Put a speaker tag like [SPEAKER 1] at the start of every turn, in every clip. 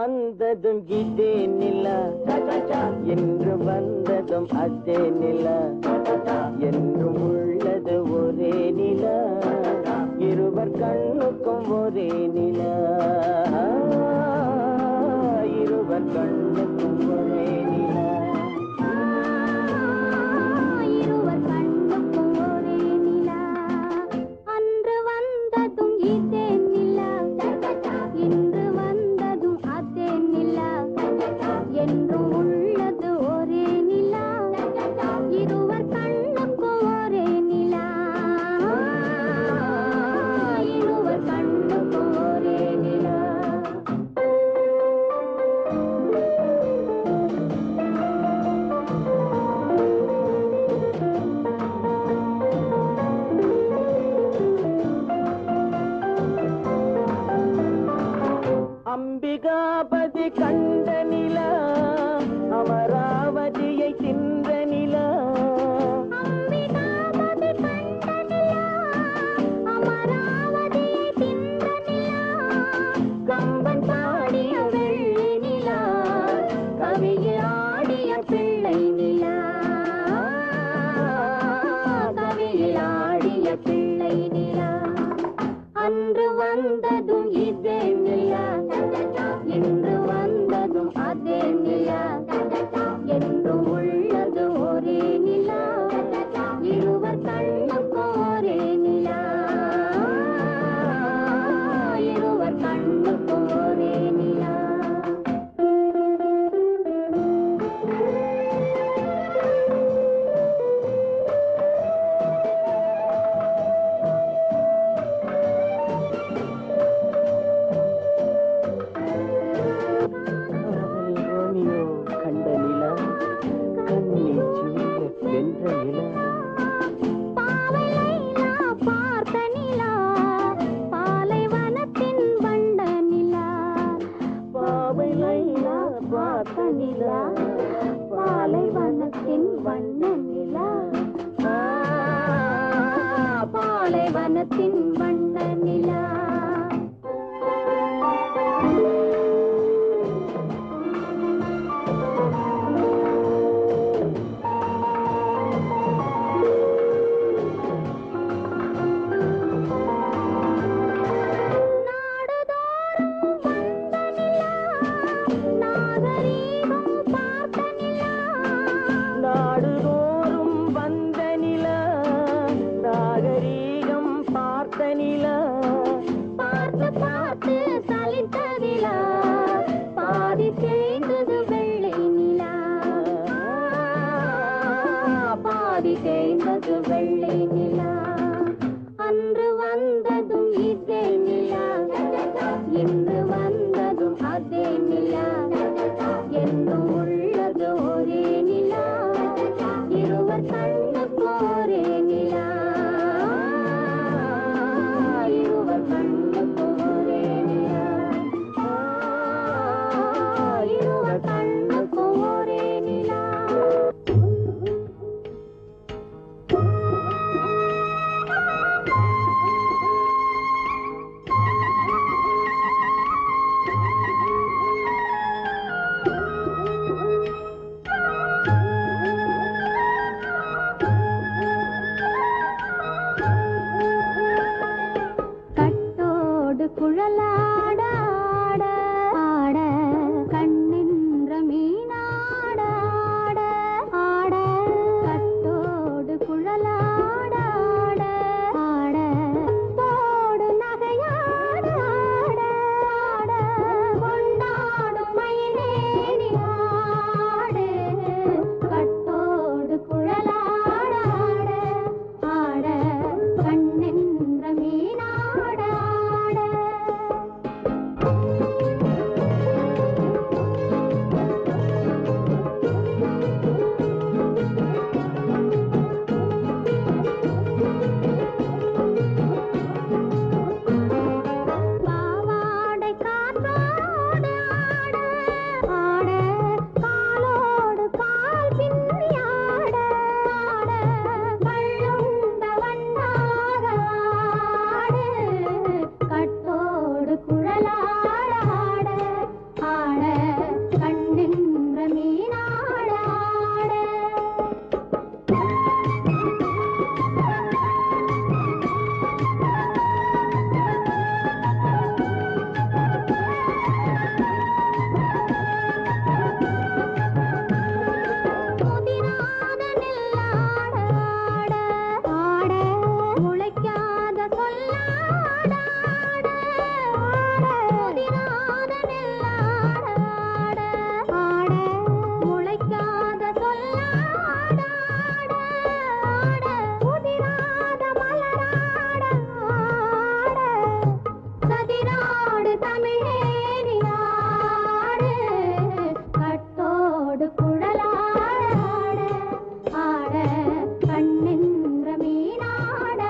[SPEAKER 1] வந்ததும் இதே நிலா என்று வந்ததும் அதே நிலா என்றும் உள்ளது ஒரே நிலா இருவர் கண்ணுக்கும் ஒரே நிலா இருவர் கண்ணுக்கும் ஒரே நிலா
[SPEAKER 2] இருவர் கண்ணுக்கும் ஒரே நிலா அன்று வந்ததும் இதே நிலா இன்று வந்ததும் அதே நிலா என்றும் உள்ளது ஒரே நிலா இருவர் கண்ணுக்கும் ஒரே நிலா இருவர் கண்ணுக்கும் ஒரே நிலா
[SPEAKER 1] அம்பிகாபதி கண்ட நிலா அமராவதியை தின்ற நிலா
[SPEAKER 2] அம்பிகாபதி கண்ட நிலா அமராவதியை தின்ற நிலா கம்பன் பாடிய வெள்ளி நிலா கவியில் ஆடிய பிள்ளை நிலா கவியில் ஆடிய பிள்ளை நிலா அன்று வந்ததும் இதே நிலா இன்று வந்ததும் அதே நிலா என்றும் உள்ளது ஒரே நிலா இருவர் கண்ணுக்கும் ஒரே நிலா இருவர் கண்ணுக்கும் ஒரே நிலா
[SPEAKER 1] கண்ட நிலா கண்ணீர் சிவிய வென்ற நிலா
[SPEAKER 2] பாவை லைலா பார்த்த நிலா பாலைவனத்தின் வண்ட நிலா
[SPEAKER 1] பாவை லைலா
[SPEAKER 2] பார்த்த நிலா பாலைவனத்தின் வண்ண நிலா பாலைவனத்தின் வண்ண நிலா
[SPEAKER 1] நாடுதோறும் வந்த நிலா நாகரீகம் பார்த்த நிலா
[SPEAKER 2] பார்த்து பார்த்து சலித்த நிலா பாதி தேய்ந்தது வெள்ளை நிலா பாதி தேய்ந்தது வெள்ளை நிலா அன்று வந்ததும் இதே நிலா இன்று வந்ததும் அதே நிலா என்றும் உள்ளது ஒரே நிலா இருவர் கண்ணுக்கும் ஒரே நிலா இருவர் கண்ணுக்கும் ஒரே தமிழேனியாடு கட்டோடு குழலாட ஆட கண்ணின்ற மீனாட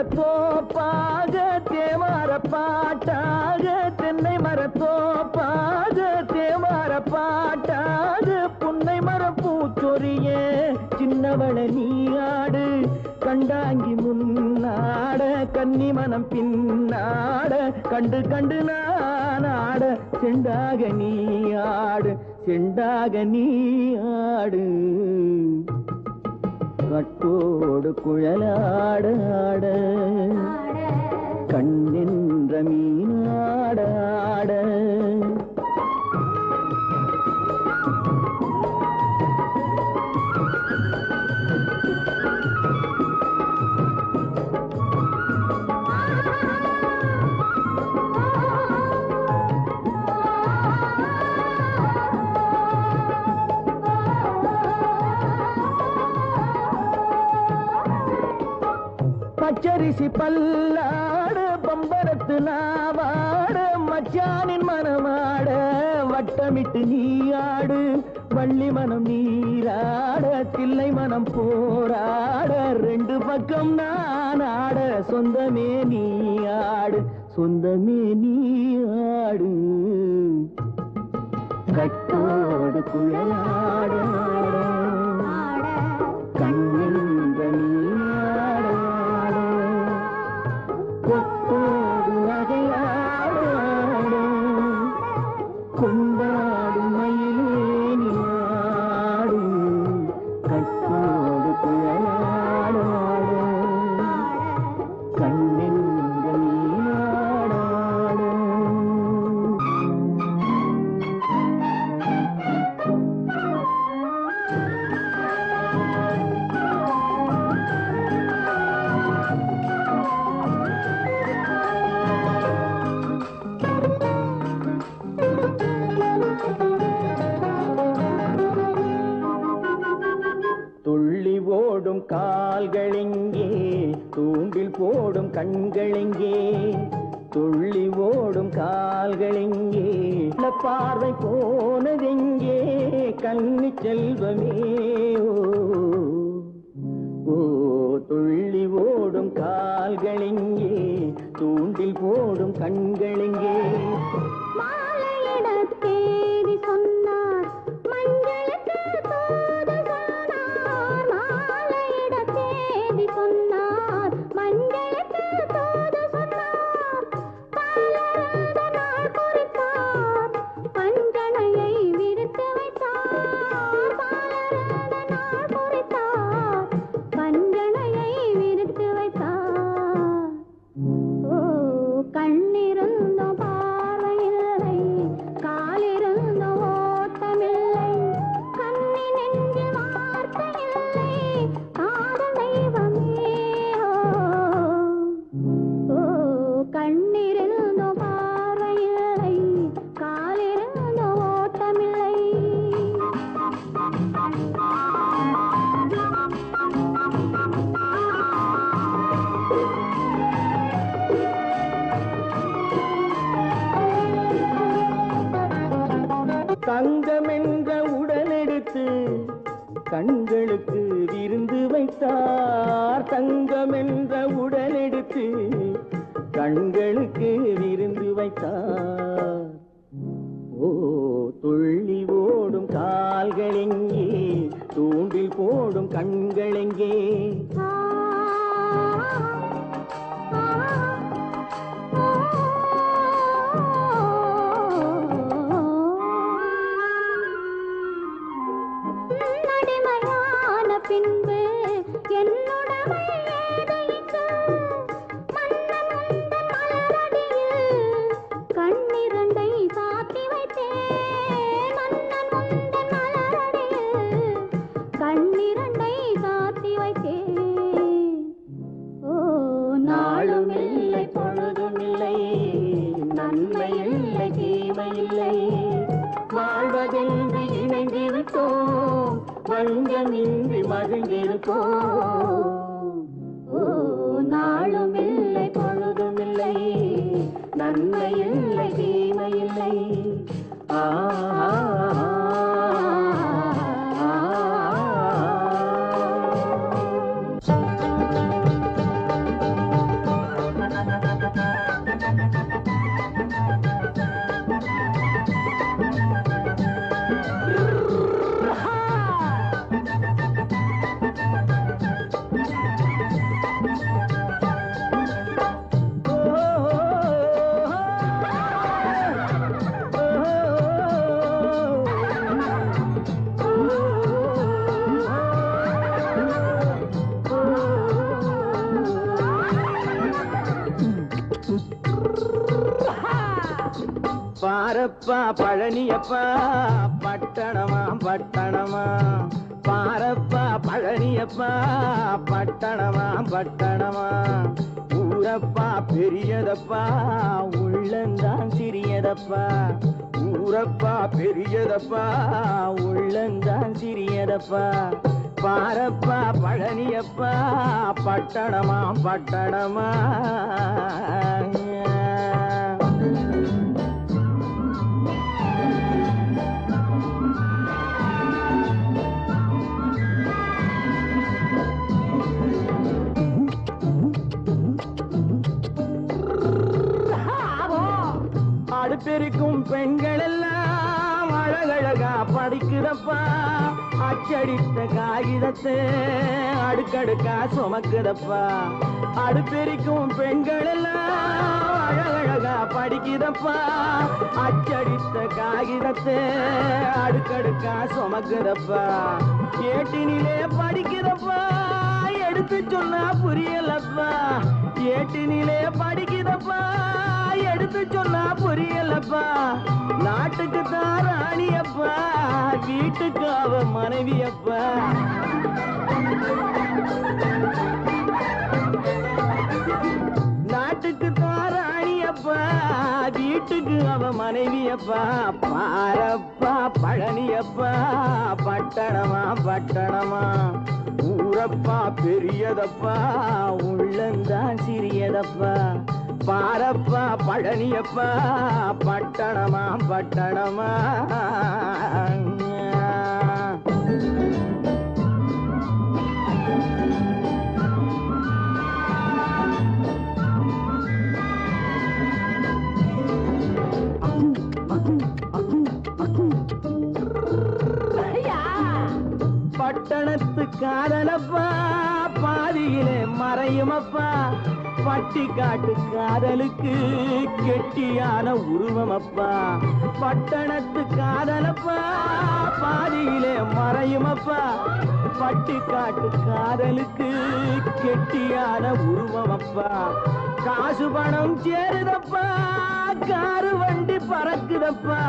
[SPEAKER 1] மரத்தோப்பாக தேமார பாட்டாக தென்னை மரத்தோப்பாக தேமார பாட்டாக புன்னை மரம் பூச்சொரிய சின்னவள நீயாடு கண்டாங்கி முன்னாட கன்னி மனம் பின்னாட கண்டு கண்டு நானாட செண்டாக நீயாடு செண்டாக நீயாடு கட்டோடு குழலாட ஆட கண்ணின்ற மீனாட ஆட பச்சரிசி பல்லாட பம்பரத்து நாவாட மச்சானின் மனமாட வட்டமிட்டு நீயாடு வள்ளி மனம் நீராட தில்லை மனம் போராட ரெண்டு பக்கம் நான் ஆட சொந்தமே நீயாடு சொந்தமே நீயாடு கட்டோடு குழலாட கண்ணின்ற நீயாட கொத்தோடு நகையாட கொண்டாடு மயிலேனியாடு கட்டோடு குழலாட கண்ணின்ற நீயாட துள்ளி ஓடும் கால்களெங்கே தூண்டில் போடும் கண்களெங்கே துள்ளி ஓடும் கால்களெங்கே பார்வை போனதெங்கே கண்ணி செல்வமே ஓ துள்ளி ஓடும் கால்களெங்கே தூண்டில் போடும் கண்களெங்கே
[SPEAKER 2] மாலையிடத்தேதி சொன்னார் மஞ்சளுக்கு தூது சொன்னார் மாலையிடத்தேதி சொன்னார் மஞ்சளுக்கு தூது சொன்னார் பாலருந்த நாள் குறித்தார் பஞ்சனையை விரித்து வைத்தார் பாலருந்த நாள் குறித்தார் பஞ்சனையை விரித்து வைத்தார் ஓ கண்ணிருந்த பார்வையில்லை காலிருந்த ஓட்டமில்லை கண்ணி நெஞ்சில் வார்த்தையில்லை காதல் தெய்வமே ஓ கண்ணிருந்த பார்வையில்லை காலிருந்த ஓட்டமில்லை
[SPEAKER 1] தங்கம் என்ற உடலெடுத்து கண்களுக்கு விருந்து வைத்தார் தங்கம் என்ற உடலெடுத்து கண்களுக்கு விருந்து வைத்தார் ஓ துள்ளி ஓடும் கால்களெங்கே தூண்டில் போடும் கண்களெங்கே
[SPEAKER 2] நடிமையான பின்பு என்னுடமை ஏது இங்கு மன்னன் உந்தன் மலரடியில் கண்ணிரண்டை சாத்தி வைத்தேன் மன்னன் உந்தன் மலரடியில்
[SPEAKER 1] வாழ்வதென்று இணைந்திருக்கோம் வஞ்சமின்றி மகிழ்ந்திருக்கோம்
[SPEAKER 2] நாளும் இல்லை பொழுதும் இல்லை
[SPEAKER 1] நன்மை இல்லை தீமை இல்லை பாரப்பா பழனியப்பா பட்டணமா பட்டணமா பாரப்பா பழனியப்பா பட்டணமா பட்டணமா ஊரப்பா பெரியதப்பா உள்ளந்தான் சிறியதப்பா ஊரப்பா பெரியதப்பா உள்ளந்தான் சிறியதப்பா பாரப்பா பழனியப்பா பட்டணமா பட்டணமா அடுப்பெருக்கும் பெண்கள் எல்லாம் அழகழகா படிக்குதப்பா அச்சடித்த காகிதத்தை அடுக்கடுக்கா சுமக்குதப்பா அடுப்பெருக்கும் பெண்கள் எல்லாம் அழகழகா படிக்குதப்பா அச்சடித்த காகிதத்தை அடுக்கடுக்கா சுமக்குதப்பா ஏட்டினிலே படிக்குதப்பா எடுத்து சொன்னா புரியலப்பா ஏட்டினிலே படிக்குதப்பா எடுத்து சொன்னா புரியலப்பா நாட்டுக்கு தான் ராணியப்பா வீட்டுக்கு அவ மனைவியப்பா நாட்டுக்கு தான் ராணியப்பா வீட்டுக்கு அவ மனைவியப்பா பாரப்பா பழனியப்பா பட்டணமா பட்டணமா ஊரப்பா பெரியதப்பா உள்ளந்தான் சிறியதப்பா பாரப்பா பழனியப்பா பட்டணமா பட்டணமா பட்டணத்து காதலப்பா பாதியிலே மறையுமப்பா பட்டி காட்டு காதலுக்கு கெட்டியான உருவமப்பா பட்டணத்து காதலப்பா பாதியிலே மறையுமப்பா பட்டி காட்டு காதலுக்கு கெட்டியான உருவமப்பா காசு பணம் சேருதப்பா காரு வண்டி பறக்குதப்பா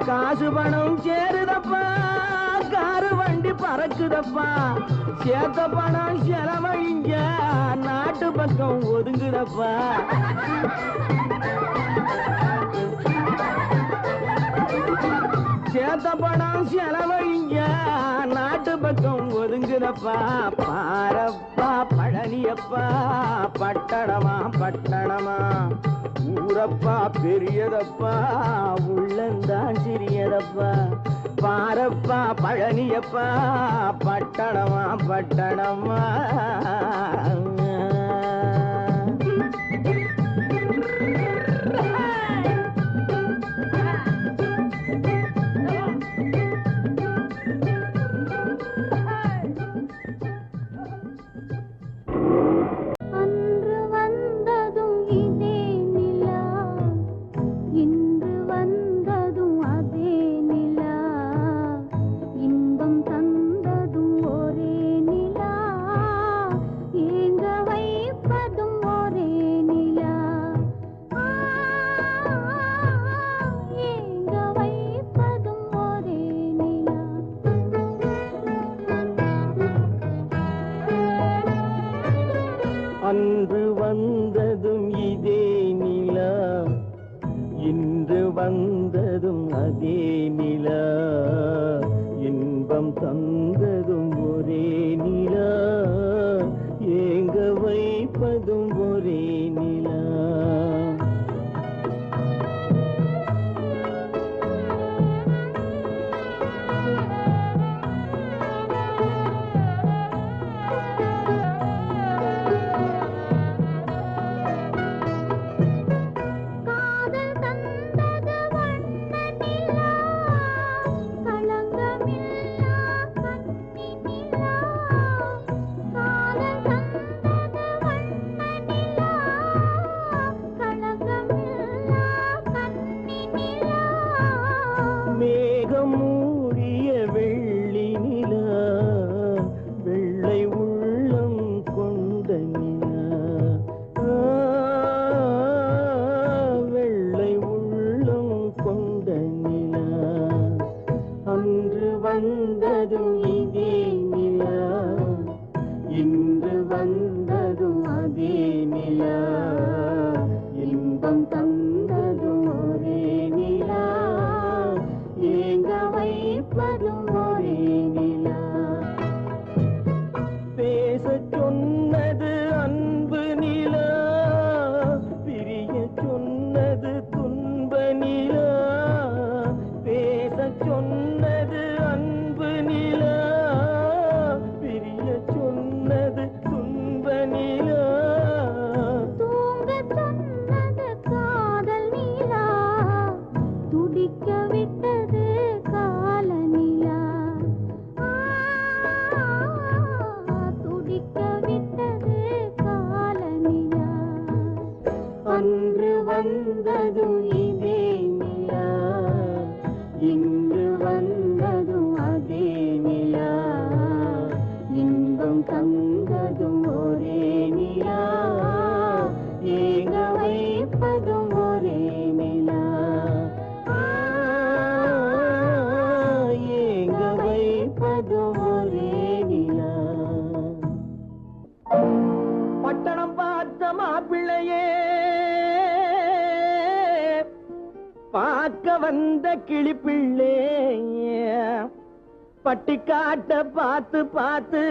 [SPEAKER 1] காசு பணம் சேருதப்பா காரு வண்டி பறக்குதப்பா சேர்த்த பணம் செலவழிங்க நாட்டு பக்கம் ஒதுங்குதப்பா சேர்த்த பணம் செலவழிங்க நாட்டு பக்கம் ஒதுங்குதப்பா பாரப்பா பழனியப்பா பட்டணமா பட்டணமா ஊரப்பா பெரியதப்பா உள்ளந்தான் சிறியதப்பா பாரப்பா பழனியப்பா பட்டணமா பட்டணமா
[SPEAKER 2] இன்பம் தந்ததும் ஒரே நிலா ஏங்க
[SPEAKER 1] வந்ததும் இதே நிலா, இன்று வந்ததும் அதே நிலா, இன்பம் தந்ததும் ஒரே நிலா, ஏங்க வைப்பதும் ஒரே நிலா. பேச சொன்னது அன்பு நிலா, பிரிய சொன்னது துன்ப நிலா. பேச சொன்னது அன்பு நிலா, பிரிய சொன்னது துன்ப நிலா.
[SPEAKER 2] தூங்க சொன்னது காதல் நிலா, துடிக்க விட்டது கால நிலா. துடிக்க விட்டது கால நிலா.
[SPEAKER 1] அன்று வந்ததும் இதே நிலா, இன்று வந்ததும் அதே நிலா, இன்பம் தந்ததும் ஒரே நிலா, ஏங்க வைப்பதும் ஒரே நிலா. ஏங்க வைப்பதும் ஒரே நிலா. பட்டணம் பார்த்த மாப்பிள்ளையே, பார்க்க வந்த கிளிப்பிள்ளே, பட்டிக்காட்ட பார்த்து பார்த்து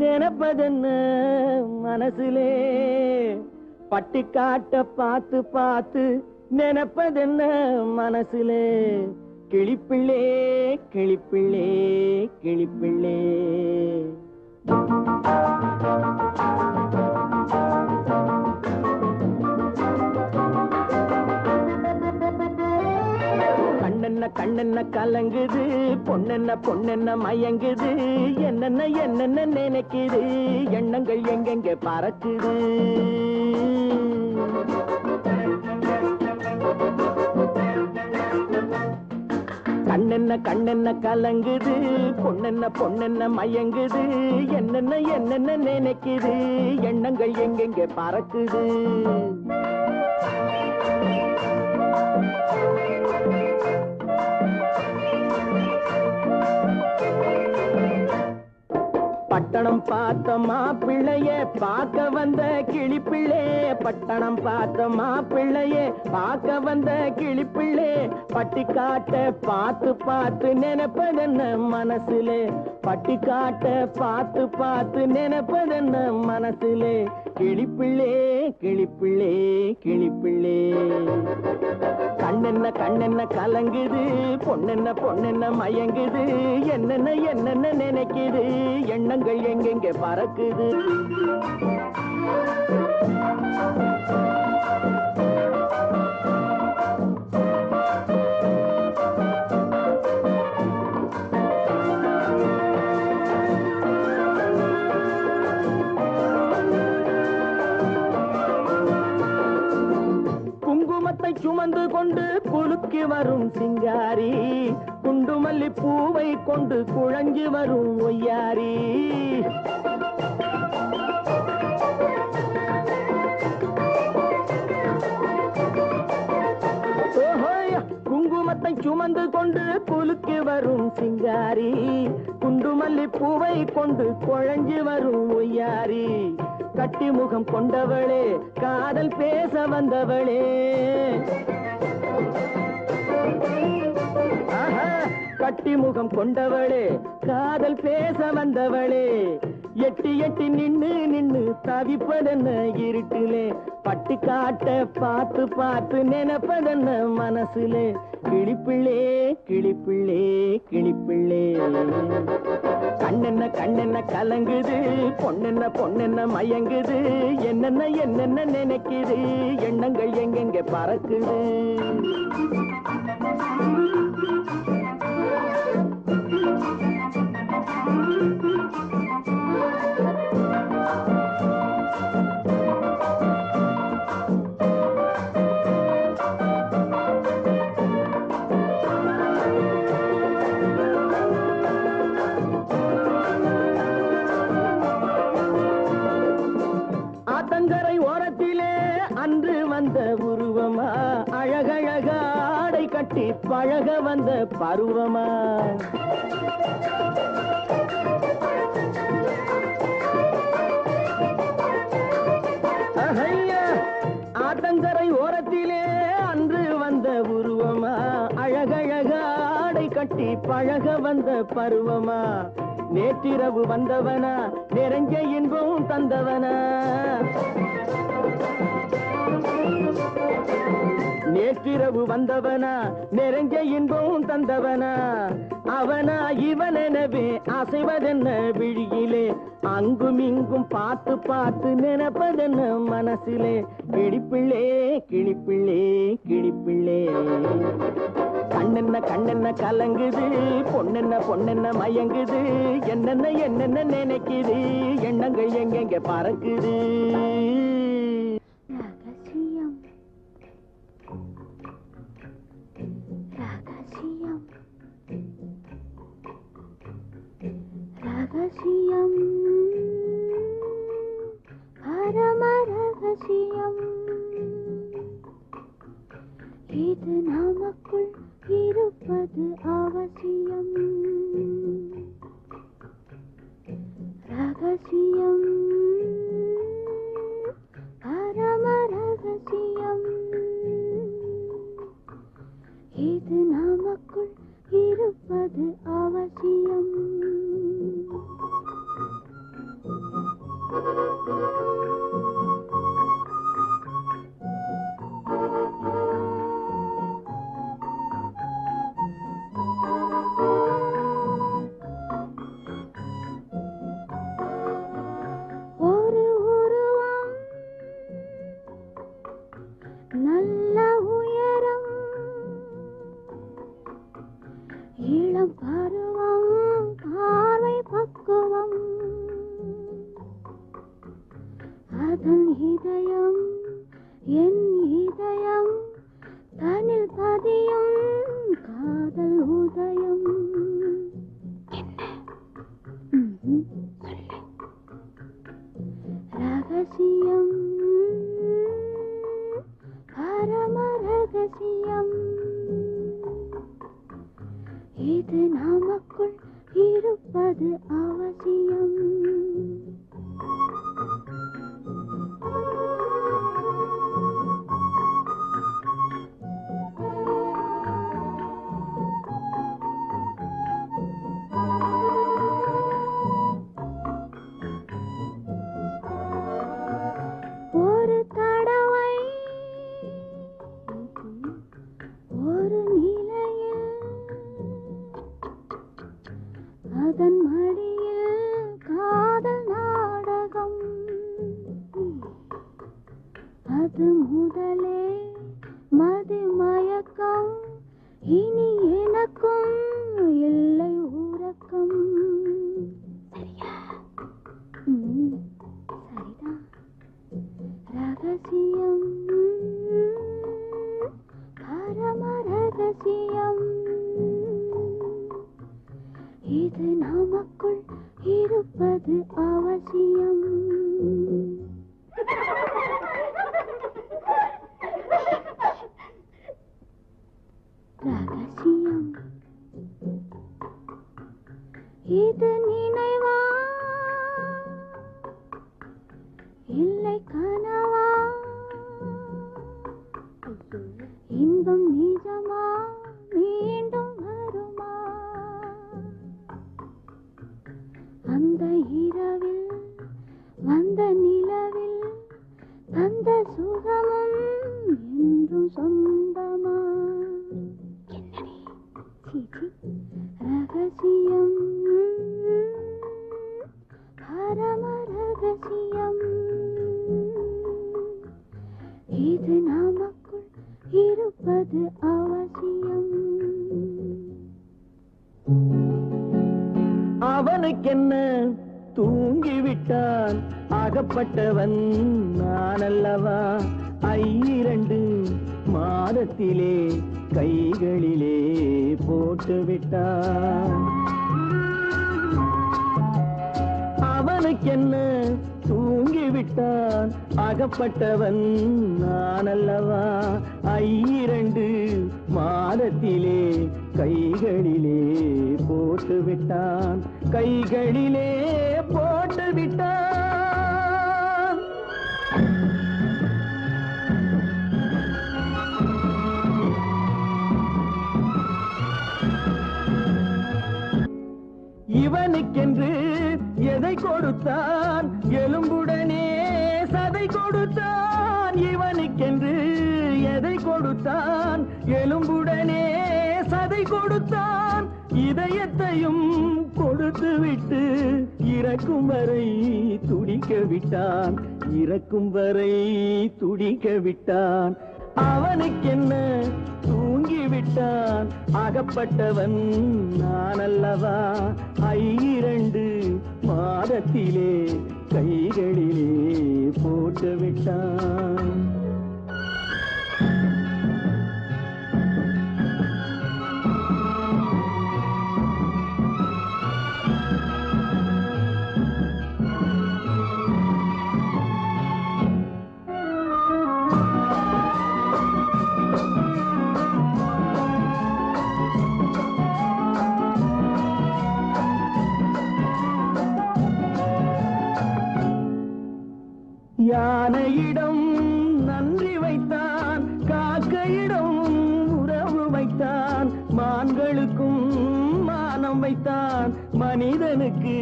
[SPEAKER 1] நினைப்பதென்ன மனசுலே. பட்டிக்காட்ட பார்த்து பார்த்து நினைப்பதென்ன மனசுலே. கிளிப்பிள்ளே கிளிப்பிள்ளே கிளிப்பிள்ளே. கண்ணென்ன கண்ணென்ன கலங்குது, பொண்ணென்ன பொண்ணென்ன மயங்குது, என்னென்ன என்னென்ன நினைக்குது, எண்ணங்கள் எங்கெங்க பறக்குது. கண்ணென்ன கண்ணென்ன கலங்குது, பொண்ணென்ன பொண்ணென்ன மயங்குது, என்னென்ன என்னென்ன நினைக்குது, எண்ணங்கள் எங்கெங்க பறக்குது. பட்டணம் பார்த்த மாப்பிள்ளைய பார்க்க வந்த கிளிப்பிள்ளே, பட்டணம் பார்த்த மாப்பிள்ளைய பார்க்க வந்த கிளிப்பிள்ளே, பட்டிக்காட்ட பார்த்து பார்த்து நினைப்பதென்ன மனசுலே. பட்டிக்காட்ட பார்த்து பார்த்து நினைப்பதென்ன மனசுலே. கிளிப்பிள்ளே கிளிப்பிள்ளே கிளிப்பிள்ளே. கண்ணென்ன கண்ணென்ன கலங்குது, பொண்ணென்ன பொண்ணென்ன மயங்குது, என்னென்ன என்னென்ன நினைக்குது, எண்ணங்கள் எங்கெங்க பறக்குது. குங்குமத்தை சுமந்து கொண்டு குலுக்கி வரும் சிங்காரி, குண்டுமல்லி பூவை கொண்டு குழஞ்சி வரும் ஒய்யாரி. குங்குமத்தை சுமந்து கொண்டு குலுக்கி வரும் சிங்காரி, குண்டுமல்லி பூவை கொண்டு குழஞ்சி வரும் ஒய்யாரி. கட்டி முகம் கொண்டவளே, காதல் பேச வந்தவளே. கட்டி முகம் கொண்டவளே, காதல் பேச வந்தவளே. எட்டி எட்டி நின்னு நின்னு தவிப்பதென்ன இருட்டிலே. பட்டிக்காட்ட பார்த்து பார்த்து நினைப்பதென்ன மனசுலே. கிளிப்பிள்ளே கிளிப்பிள்ளே கிளிப்பிள்ளே. கண்ணென்ன கண்ணென்ன கலங்குது, பொண்ணென்ன பொண்ணென்ன மயங்குது, என்னென்ன என்னென்ன நினைக்குது, எண்ணங்கள் எங்கெங்க பறக்குது. ஆத்தங்கரை ஓரத்திலே அன்று வந்த உருவமா, அழகழகா கட்டி பழக வந்த பருவமா ஆத்தங்கரை ஓரத்திலே அன்று வந்த உருவமா அழகழகாடை கட்டி பழக வந்த பருவமா நேற்றிரவு வந்தவனா நிறைஞ்ச இன்பம் தந்தவனா நேற்றிரவு வந்தவனா நிறைஞ்ச இன்பம் தந்தவனா அவனா இவனெனவே அசைவதென்ன விழியிலே அங்கும் இங்கும் பார்த்து பார்த்து நினைப்பதென்ன மனசிலே கிளிப்பிள்ளே கிளிப்பிள்ளே கிளிப்பிள்ளே கண்ணென்ன கண்ணென்ன கலங்குது பொண்ணென்ன பொண்ணென்ன மயங்குது என்னென்ன என்னென்ன நினைக்குது எண்ணங்கள் எங்கெங்க பறக்குது
[SPEAKER 2] ரகசியம் பரம ரகசியம் இது நமக்குள் இருப்பது அவசியம் ரகசியம் பரம ரகசியம் இது நமக்குள் இருப்பது அவசியம் ஒரு உருவம் நல்ல உயரம் இளம் பருவம் பார்வை பக்குவம் அதன் இதயம் என் இதயம் தனில் பதியும் காதல் உதயம் ரகசியம் பரம ரகசியம் இது நமக்குள் இருப்பது அவசியம் ஒரு தடவை ஒரு நிலையில் அதன் மடியில் காதல் நாடகம் அது முதலே மதிமயக்கம் இனி எனக்கும் இல்லை உறக்கம் சரியா சரிதான் ரகசியம் பரம ரகசியம் இது நமக்குள் இருப்பது அவசியம் ரகசியம் இது நினைவா இல்லை கனவா இன்பம் நிஜமா மீண்டும் வருமா அந்த இரவில் வந்த நிலவில் தந்த சுகமும் என்றும் சொந்தமா ரகசியம் பரம ரகசியம் இது நமக்குள் இருப்பது அவசியம்
[SPEAKER 1] அவனுக்கென்ன தூங்கிவிட்டான் அகப்பட்டவன் நான் அல்லவா 2 மாதத்திலே கைகளிலே போட்டு விட்டான் அவனுக்கென்ன தூங்கிவிட்டான் விட்டான் அகப்பட்டவன் நான் அல்லவா 2 மாதத்திலே கைகளிலே போட்டு விட்டான் கைகளிலே போட்டு விட்டான் இவனுக்கென்று எதை கொடுத்தான் எலும்புடனே சதை கொடுத்தான் இவனுக்கென்று எதை கொடுத்தான் எலும்புடனே சதை கொடுத்தான் இதயத்தையும் கொடுத்து விட்டு இறக்கும் வரை துடிக்க விட்டான் இறக்கும் வரை துடிக்க விட்டான் அவனுக்கென்ன தூங்கிவிட்டான் அகப்பட்டவன் நான் அல்லவா 2 மாதத்திலே கைகளிலே போட்டு விட்டான் யானையிடம் நன்றி வைத்தான் காக்கையிடம் உறவு வைத்தான் மான்களுக்கும் மானம் வைத்தான் மனிதனுக்கு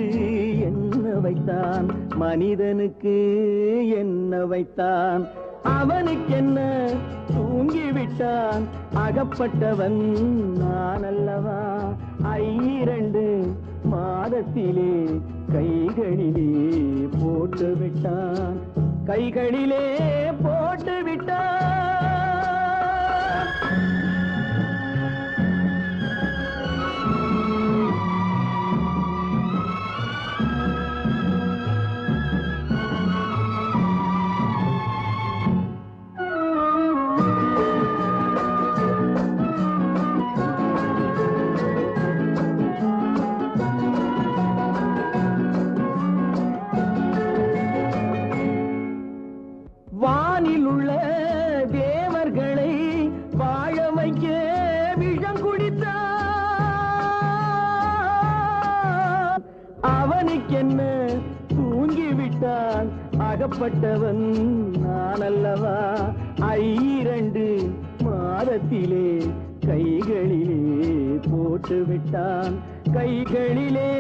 [SPEAKER 1] என்ன வைத்தான் மனிதனுக்கு என்ன வைத்தான் அவனுக்கென்ன தூங்கிவிட்டான் அகப்பட்டவன் நான் அல்லவா 2 மாதத்திலே கைகளிலே போட்டு விட்டான் கைகளிலே போட்டு விட்டான் வானில் உள்ள தேவர்களை வாழ வைக்க விஷம் குடித்தான் அவனுக்கென்ன தூங்கிவிட்டான் அகப்பட்டவன் நான் அல்லவா 2 மாதத்திலே கைகளிலே போட்டு விட்டான் கைகளிலே